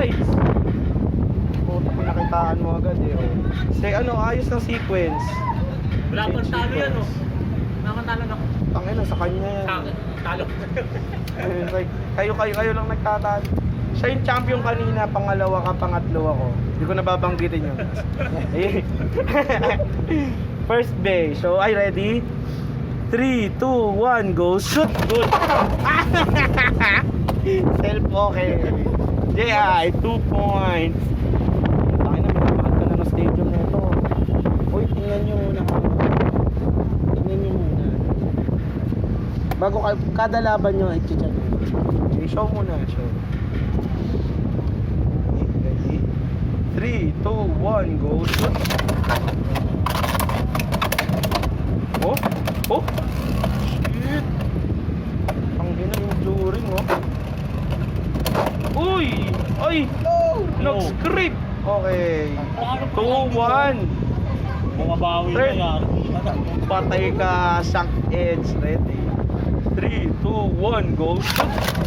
sides. Oh, nakitaan mo agad eh. Oh. Say ano, ayos ng sequence. Wala pang talo yan, oh. Nakatalo na. Tangina, sa kanya yan. Sa akin, talo. Ayun, like, kayo lang nagtatalo. Siya yung champion kanina, pangalawa ka, pangatlo ako. Hindi ko nababanggitin yun. Ayun. First base. So, ay ready? 3, 2, 1, go! Shoot! Good! Self okay. Yeah, 2 points. Bakit na, mahal ka na ng stadium na ito. Uy, tingnan nyo muna. Tingnan nyo muna. Bago kada laban nyo, i-check. I-show muna, show. Ready? 3, 2, 1, go! Shoot! Oh! Oh! Shit! Ang ina yung luring, oh. Uy! Ay! Nag-script! Okay. 2-1. Bumabawi na Third. yan. Patay ka, Shank Edge. Ready? 3, 2, 1, go! Shoot!